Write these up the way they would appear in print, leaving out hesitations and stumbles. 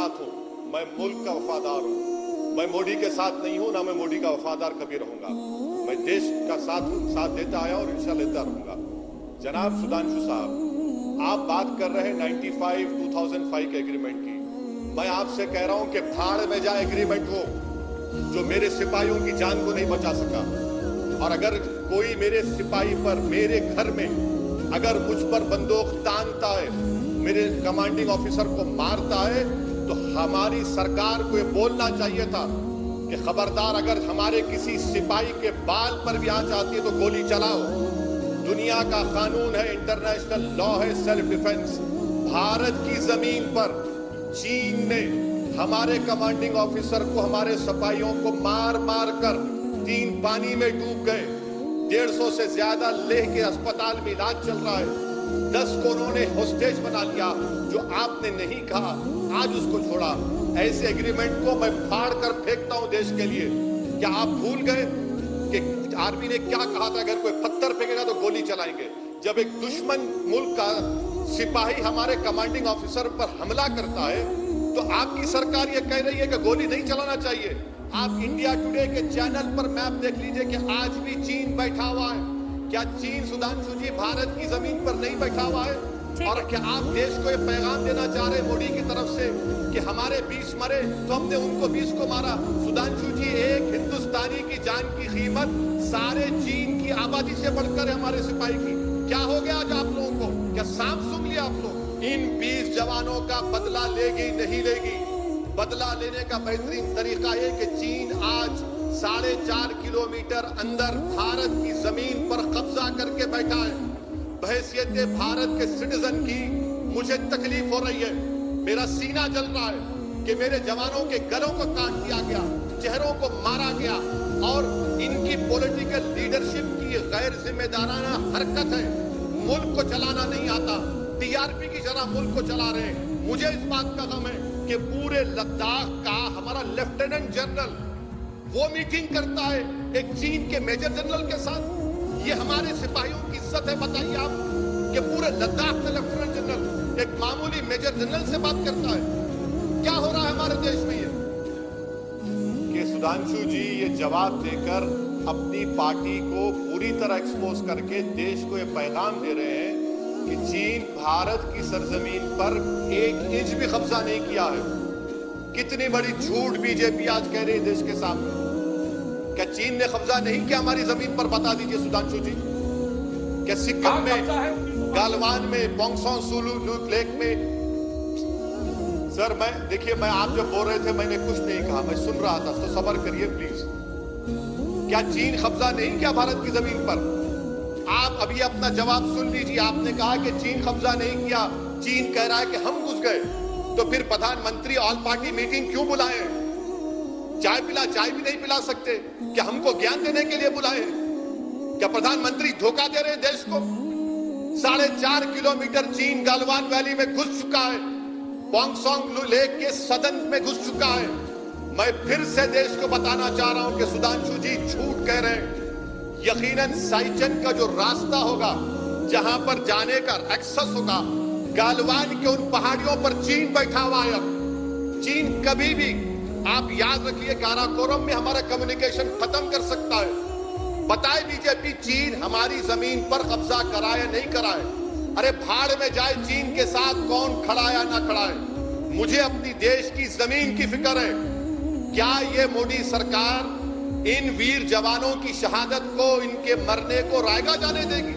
साथ हूं, मैं मुल्क का वफादार हूं। मैं मोदी के साथ नहीं हूं, ना मैं मोदी का वफादार कभी रहूंगा। मैं देश का साथ देता आया और इंशाल्लाह देता रहूंगा। जनाब सुधांशु साहब, आप बात कर रहे हैं 2005 के एग्रीमेंट की। मैं आपसे कह रहा हूं कि भाड़ में जाए एग्रीमेंट हो जो मेरे सिपाहियों की जान को नहीं बचा सका। और अगर कोई मेरे सिपाही पर, मेरे घर में अगर मुझ पर बंदूक तानता है, मेरे कमांडिंग ऑफिसर को मारता है, तो हमारी सरकार को ये बोलना चाहिए था कि खबरदार, अगर हमारे किसी सिपाही के बाल पर भी आंच आती है तो गोली चलाओ। दुनिया का कानून है, इंटरनेशनल लॉ है, सेल्फ डिफेंस। भारत की जमीन पर चीन ने हमारे कमांडिंग ऑफिसर को, हमारे सिपाहियों को मार मार कर 3 पानी में डूब गए। 150 से ज्यादा लेह के अस्पताल में इलाज चल रहा है। 10 को उन्होंने होस्टेज बना लिया। जो आपने नहीं कहा, आज उसको छोड़ा। ऐसे एग्रीमेंट को मैं फाड़ कर फेंकता हूं देश के लिए। क्या आप भूल गए कि आर्मी ने क्या कहा था? अगर कोई पत्थर फेंकेगा तो गोली चलाएंगे। जब एक दुश्मन मुल्क का सिपाही हमारे कमांडिंग ऑफिसर पर हमला करता है, तो आपकी सरकार ये कह रही है कि गोली नहीं चलाना चाहिए। आप इंडिया टुडे के चैनल पर मैप देख लीजिए कि आज भी चीन बैठा हुआ है। क्या चीन, सुधांशु जी, भारत की जमीन पर नहीं बैठा हुआ है? और क्या आप देश को ये पैगाम देना चाह रहे मोदी की तरफ से कि हमारे 20 मरे तो हमने उनको 20 को मारा? सुधांशु जी, एक हिंदुस्तानी की जान की कीमत सारे चीन की आबादी से बढ़कर है हमारे सिपाही की। क्या हो गया आज आप लोगों को? क्या सांप सूंघ लिया आप लोग? इन 20 जवानों का बदला लेगी नहीं लेगी? बदला लेने का बेहतरीन तरीका है कि चीन आज 4.5 किलोमीटर अंदर भारत की जमीन पर कब्जा करके बैठा है। बहैसियत भारत के सिटीजन की मुझे तकलीफ हो रही है। मेरा सीना जल रहा है कि मेरे जवानों के गलों को काट दिया गया, चेहरों को मारा गया, और इनकी पॉलिटिकल लीडरशिप की गैर जिम्मेदाराना हरकत है। मुल्क को चलाना नहीं आता, टीआरपी की तरह मुल्क को चला रहे हैं। मुझे इस बात का गम है कि पूरे लद्दाख का हमारा लेफ्टिनेंट जनरल वो मीटिंग करता है एक चीन के मेजर जनरल के साथ। ये हमारे सिपाहियों की इज्जत है? बताइए आप कि पूरे लद्दाख का लेफ्टिनेंट जनरल एक मामूली मेजर जनरल से बात करता है। क्या हो रहा है हमारे देश में? ये कि सुधांशु जी ये जवाब देकर अपनी पार्टी को पूरी तरह एक्सपोज करके देश को ये पैगाम दे रहे हैं कि चीन भारत की सरजमीन पर 1 इंच भी कब्जा नहीं किया है। कितनी बड़ी झूठ बीजेपी आज कह रही है देश के सामने। क्या चीन ने कब्जा नहीं किया हमारी जमीन पर? बता दीजिए सुधांशु जी। क्या सिक्किम में, गालवान में, पोंगसोंग सुलू लेक में? सर देखिए, मैं आप जब बोल रहे थे मैंने कुछ नहीं कहा, मैं सुन रहा था, तो सब्र करिए प्लीज। क्या चीन कब्जा नहीं किया भारत की जमीन पर? आप अभी अपना जवाब सुन लीजिए। आपने कहा कि चीन कब्जा नहीं किया, चीन कह रहा है कि हम घुस गए। तो फिर प्रधानमंत्री ऑल पार्टी मीटिंग क्यों बुलाए? चाय भी नहीं पिला सकते? क्या हमको ज्ञान देने के लिए बुलाए? क्या प्रधानमंत्री धोखा दे रहे हैं देश को? 4.5 किलोमीटर चीन गालवान वैली में घुस चुका है, पोंगसोंग लेक के सदन में घुस चुका है। मैं फिर से देश को बताना चाह रहा हूं कि सुधांशु जी झूठ कह रहे हैं। यकीनन साइचन का जो रास्ता होगा, जहां पर जाने का एक्सेस होगा, गालवान के उन पहाड़ियों पर चीन बैठा हुआ है। चीन कभी भी, आप याद रखिए, काराकोरम में हमारा कम्युनिकेशन खत्म कर सकता है। बताए बीजेपी, चीन हमारी जमीन पर कब्जा कराए नहीं कराए? अरे भाड़ में जाए चीन के साथ कौन खड़ा या ना खड़ा है। मुझे अपनी देश की जमीन की फिक्र है। क्या ये मोदी सरकार इन वीर जवानों की शहादत को, इनके मरने को रायगा जाने देगी?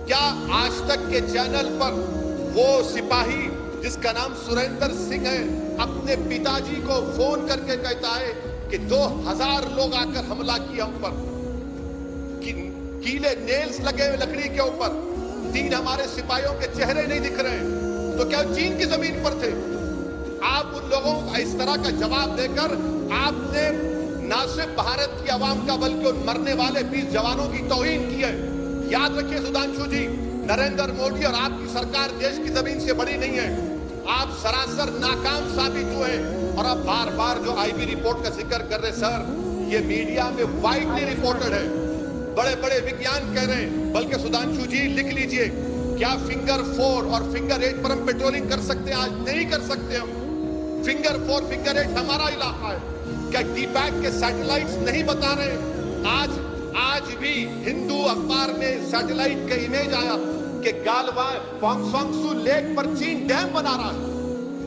क्या आज तक के चैनल पर वो सिपाही जिसका नाम सुरेंद्र सिंह है, अपने पिताजी को फोन करके कहता है कि 2000 लोग आकर हमला किया हम पर, कीले नेल्स लगे हुए लकड़ी के ऊपर, 3 हमारे सिपाहियों के चेहरे नहीं दिख रहे? तो क्या चीन की जमीन पर थे? आप उन लोगों को इस तरह का जवाब देकर आपने न सिर्फ भारत की आवाम का बल्कि उन मरने वाले 20 जवानों की तौहीन की है। याद रखिए सुधांशु जी, नरेंद्र मोदी और आपकी सरकार देश की जमीन से बड़ी नहीं है। आप सरासर नाकाम साबित हुए। और आप बार बार जो आईबी रिपोर्ट का जिक्र कर रहे सर, ये मीडिया में वाइडली रिपोर्टेड है, बड़े बड़े विज्ञान कह रहे हैं। बल्कि सुधांशु जी लिख लीजिए, क्या फिंगर 4 और फिंगर 8 पर हम पेट्रोलिंग कर सकते हैं? आज नहीं कर सकते हम। फिंगर 4 फिंगर 8 हमारा इलाका है। क्या डीपैक के सैटेलाइट्स नहीं बता रहे? आज भी हिंदू अखबार में सैटेलाइट का इमेज आया कि गालवान पोंगसोंगसू लेक पर चीन डैम बना रहा है,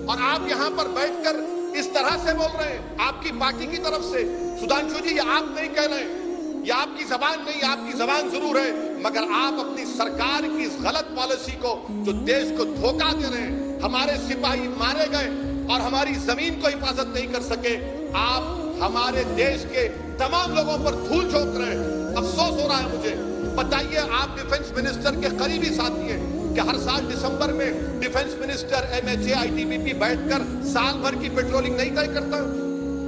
और आप यहां पर बैठकर इस तरह से बोल रहे हैं आपकी पार्टी की तरफ से। सुधांशु जी, ये आप नहीं कह रहे हैं, ये आपकी जबान नहीं, आपकी जबान जरूर है, मगर आप अपनी सरकार की इस गलत पॉलिसी को, जो देश को धोखा दे रहे हैं, हमारे सिपाही मारे गए और हमारी जमीन को हिफाजत नहीं कर सके, आप हमारे देश के तमाम लोगों पर धूल झोंक रहे हैं। अफसोस हो रहा है मुझे। बताइए, आप डिफेंस मिनिस्टर के करीबी साथी हैं कि हर साल दिसंबर में डिफेंस मिनिस्टर MHA ITBP बैठकर साल भर की पेट्रोलिंग नहीं तय करता?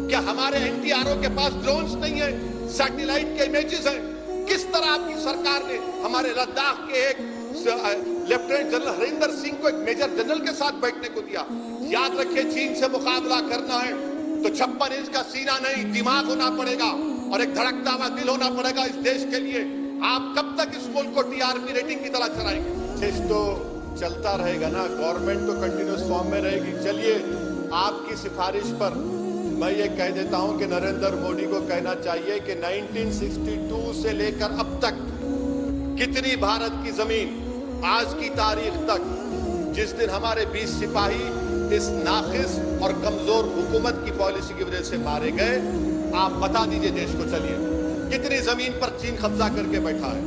क्या हमारे NTRO के पास ड्रोन्स नहीं है, सैटेलाइट के इमेजेस हैं? किस तरह आपकी सरकार ने हमारे लद्दाख के एक लेफ्टिनेंट जनरल हरिंदर सिंह को एक मेजर जनरल के साथ बैठने को दिया? याद रखिए, चीन से मुकाबला करना है तो 56 इंच का सीना नहीं, दिमाग होना पड़ेगा और एक धड़कता हुआ दिल होना पड़ेगा इस देश के लिए। आप कब तक इस मुल्क को TRP रेटिंग की तरह चलाएंगे? देश तो चलता रहेगा ना, गवर्नमेंट तो कंटिन्यूस फॉर्म में रहेगी। चलिए, आपकी सिफारिश पर मैं ये कह देता हूं कि नरेंद्र मोदी को कहना चाहिए कि 1962 से लेकर अब तक कितनी भारत की जमीन आज की तारीख तक, जिस दिन हमारे 20 सिपाही इस नाखिस और कमजोर हुकूमत की पॉलिसी की वजह से मारे गए, आप बता दीजिए देश को। चलिए, कितनी जमीन पर चीन कब्जा करके बैठा है?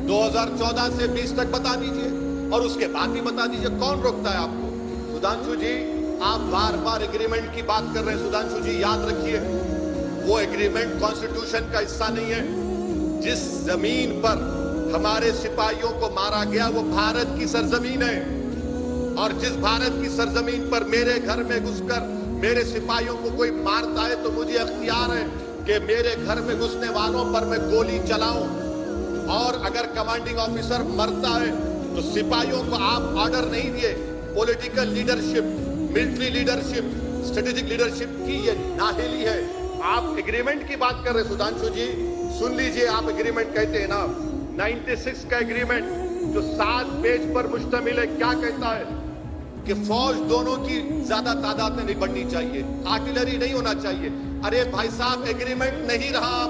2014 से 20 तक बता दीजिए, और उसके बाद भी बता दीजिए। कौन रोकता है आपको? सुधांशु जी, आप बार बार एग्रीमेंट की बात कर रहे हैं। सुधांशु जी, याद रखिए, वो एग्रीमेंट कॉन्स्टिट्यूशन का हिस्सा नहीं है। जिस जमीन पर हमारे सिपाहियों को मारा गया वो भारत की सरजमीन है, और जिस भारत की सरजमीन पर मेरे घर में घुसकर मेरे सिपाहियों को कोई मारता है तो मुझे अख्तियार है कि मेरे घर में घुसने वालों पर मैं गोली चलाऊं। और अगर कमांडिंग ऑफिसर मरता है तो सिपाहियों को आप ऑर्डर नहीं दिए। Political leadership, military leadership, strategic leadership की ये नाहिली है। आप एग्रीमेंट की बात कर रहे हैं। सुधांशु जी, सुन लीजिए, आप एग्रीमेंट कहते हैं ना, 96 का एग्रीमेंट जो 7 पेज पर मुश्तमिल है, क्या कहता है कि फौज दोनों की ज्यादा तादाद में नहीं बढ़नी चाहिए, आर्टिलरी नहीं होना चाहिए। अरे भाई साहब, एग्रीमेंट नहीं रहा।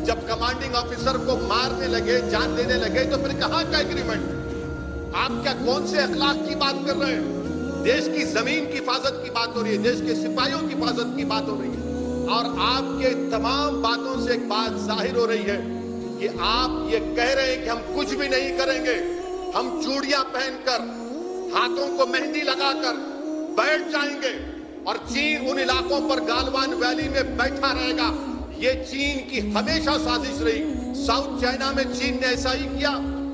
जब कमांडिंग ऑफिसर को मारने लगे, जान देने लगे, तो फिर कहां का एग्रीमेंट? आप क्या कौन से अखलाक की बात कर रहे हैं? देश की जमीन की हिफाजत की बात हो रही है, देश के सिपाहियों की हिफाजत की बात हो रही है। और आपके तमाम बातों से एक बात जाहिर हो रही है कि आप ये कह रहे हैं कि हम कुछ भी नहीं करेंगे, हम चूड़ियां पहनकर, हाथों को मेहंदी लगाकर बैठ जाएंगे और चीन उन इलाकों पर गालवान वैली में बैठा रहेगा। ये चीन की हमेशा साजिश रही। साउथ चाइना में चीन ने ऐसा ही किया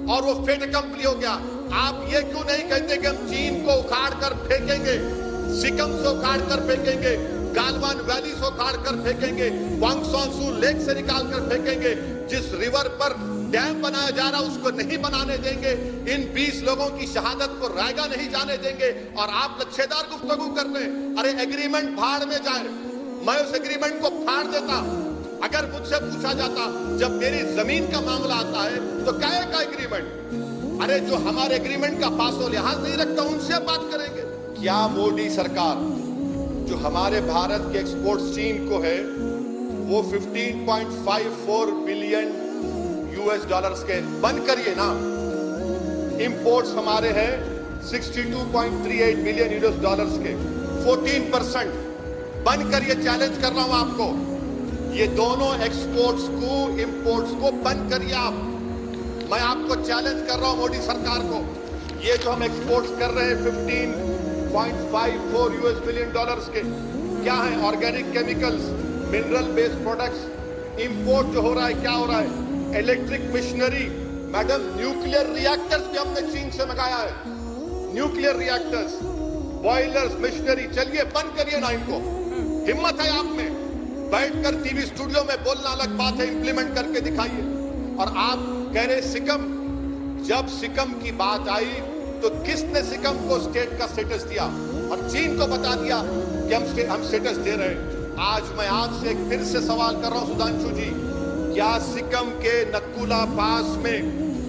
और वो फेट कंपनी हो गया। आप ये क्यों नहीं कहते कि हम चीन को उखाड़ कर फेंकेंगे, सिक्किम से उखाड़ कर फेंकेंगे, गालवान वैली से उखाड़ कर फेंकेंगे, पोंगसोंगसू लेक से निकाल कर फेंकेंगे। जिस रिवर पर डैम बनाया जा रहा उसको नहीं बनाने देंगे। इन 20 लोगों की शहादत को रायगा नहीं जाने देंगे, और आप लच्छेदार गुफ्तगू कर रहे हैं। अरे एग्रीमेंट भाड़ में जाए, मैं उस एग्रीमेंट को फाड़ देता। अगर मुझसे पूछा जाता, जब मेरी जमीन का मामला आता है तो क्या का एग्रीमेंट? अरे जो हमारे एग्रीमेंट का पासो लिहाज नहीं रखता उनसे बात करेंगे। क्या मोदी सरकार जो हमारे भारत के एक्सपोर्ट चीन को है वो 15.54 बिलियन US डॉलर्स के बंद करिए ना। इंपोर्ट्स हमारे हैं 62.38 बिलियन US डॉलर्स के, 14% बंद करिए। चैलेंज कर रहा हूं आपको, ये दोनों एक्सपोर्ट्स को, इंपोर्ट्स को बंद करिए आप। मैं आपको चैलेंज कर रहा हूं मोदी सरकार को। ये जो हम एक्सपोर्ट्स कर रहे हैं 15.54 US बिलियन डॉलर्स के, क्या है? Organic chemicals, mineral based products. Import जो हो रहा है, क्या हो रहा है? Electric machinery, madam, nuclear reactors भी हमने चीन से मंगाया है। Nuclear reactors, boilers, machinery. चलिए बंद करिए ना इनको। हिम्मत है आप में, बैठकर टीवी स्टूडियो में बोलना अलग बात है, इंप्लीमेंट करके दिखाइए। और आप कह रहे सिक्किम, जब सिक्किम की बात आई तो किसने सिक्किम को स्टेट का स्टेटस दिया? और चीन को बता दिया कि हम स्टेटस दे रहे हैं। आज मैं आपसे फिर से सवाल कर रहा हूं सुधांशु जी, क्या सिक्किम के नक्कुला पास में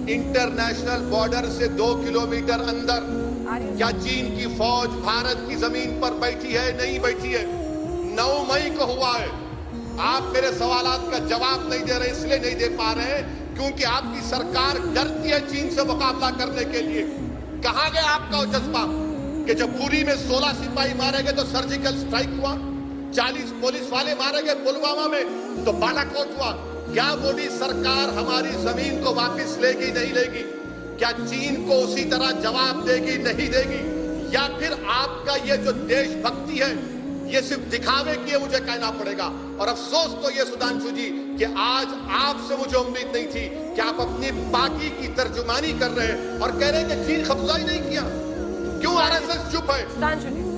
इंटरनेशनल बॉर्डर से 2 किलोमीटर अंदर क्या चीन की फौज भारत की जमीन पर बैठी है? नहीं बैठी है। 9 मई को हुआ है। आप मेरे सवालात का जवाब नहीं दे रहे, इसलिए नहीं दे पा रहे हैं क्योंकि आपकी सरकार डरती है चीन से मुकाबला करने के लिए। कहां गया आपका वो जज्बा कि जब पुरी में 16 सिपाही मारे गए तो सर्जिकल स्ट्राइक हुआ, 40 पुलिस वाले मारे गए पुलवामा में तो बालाकोट हुआ। क्या मोदी सरकार हमारी जमीन को वापस लेगी? नहीं लेगी। क्या चीन को उसी तरह जवाब देगी? नहीं देगी। या फिर आपका ये जो देशभक्ति है ये सिर्फ दिखावे की है, मुझे कहना पड़ेगा। और अफसोस तो ये सुधांशु जी कि आज आपसे मुझे उम्मीद नहीं थी कि आप अपनी बाकी की तर्जुमानी कर रहे हैं और कह रहे हैं कि चीन कब्जा ही नहीं किया। क्यों आरएसएस चुप है?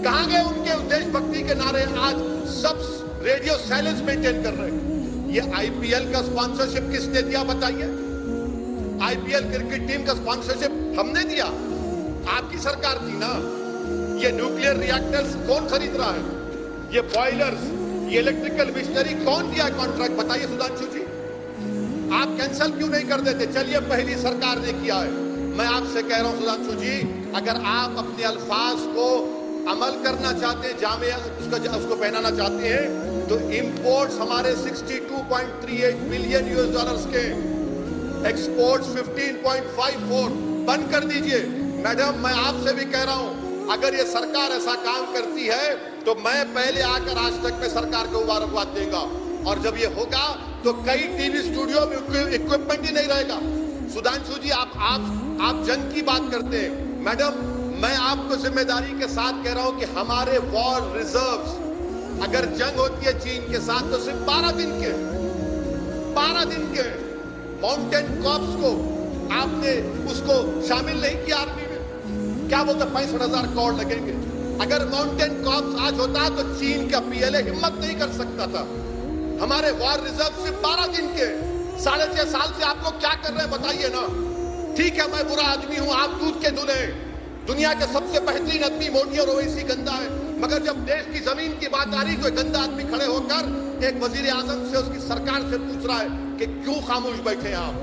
कहां गए उनके देशभक्ति के नारे? आज सब रेडियो साइलेंस मेंटेन कर रहे हैं। ये आईपीएल का स्पॉन्सरशिप किसने दिया बताइए? आईपीएल क्रिकेट टीम का स्पॉन्सरशिप हमने दिया, आपकी सरकार थी ना। ये न्यूक्लियर रिएक्टर्स कौन खरीद रहा है? ये बॉयलर्स, ये इलेक्ट्रिकल मशीनरी कौन दिया कॉन्ट्रैक्ट? बताइए सुधांशु जी। आप कैंसिल क्यों नहीं कर देते? चलिए पहली सरकार ने किया है। मैं आपसे कह रहा हूं सुधांशु जी, अगर आप अपने अल्फाज को अमल करना चाहते हैं, जामिया उसको पहनाना चाहते हैं, तो इंपोर्ट्स हमारे 62.38 बिलियन यूएस डॉलर्स के, एक्सपोर्ट्स 15.54 बंद कर दीजिए। मैडम मैं आपसे भी कह रहा हूं, अगर ये सरकार ऐसा काम करती है तो मैं पहले आकर आज तक में सरकार को मुबारकबाद देगा। और जब ये होगा तो कई टीवी स्टूडियो में इक्विपमेंट ही नहीं रहेगा। सुधांशु जी आप जंग की बात करते हैं। मैडम मैं आपको जिम्मेदारी के साथ कह रहा हूं कि हमारे वॉर रिजर्व्स, अगर जंग होती है चीन के साथ तो सिर्फ 12 दिन के माउंटेन कॉर्प्स को आपने उसको शामिल नहीं किया आर्मी में। क्या बोलते 65,000 करोड़ लगेंगे। अगर माउंटेन कॉर्प्स आज होता तो चीन का पीएलए हिम्मत नहीं कर सकता था। हमारे वॉर रिजर्व सिर्फ 12 दिन के, 6.5 साल से आप लोग क्या कर रहे हैं बताइए ना। ठीक है मैं बुरा आदमी हूं, आप दूध के दूल्हे, दुनिया के सबसे बेहतरीन आदमी मोदी और ओवैसी गंदा है, मगर जब देश की जमीन की बात आ रही तो एक गंदा आदमी खड़े होकर एक वजीर आजम से उसकी सरकार से पूछ रहा है कि क्यों खामोश बैठे हैं आप।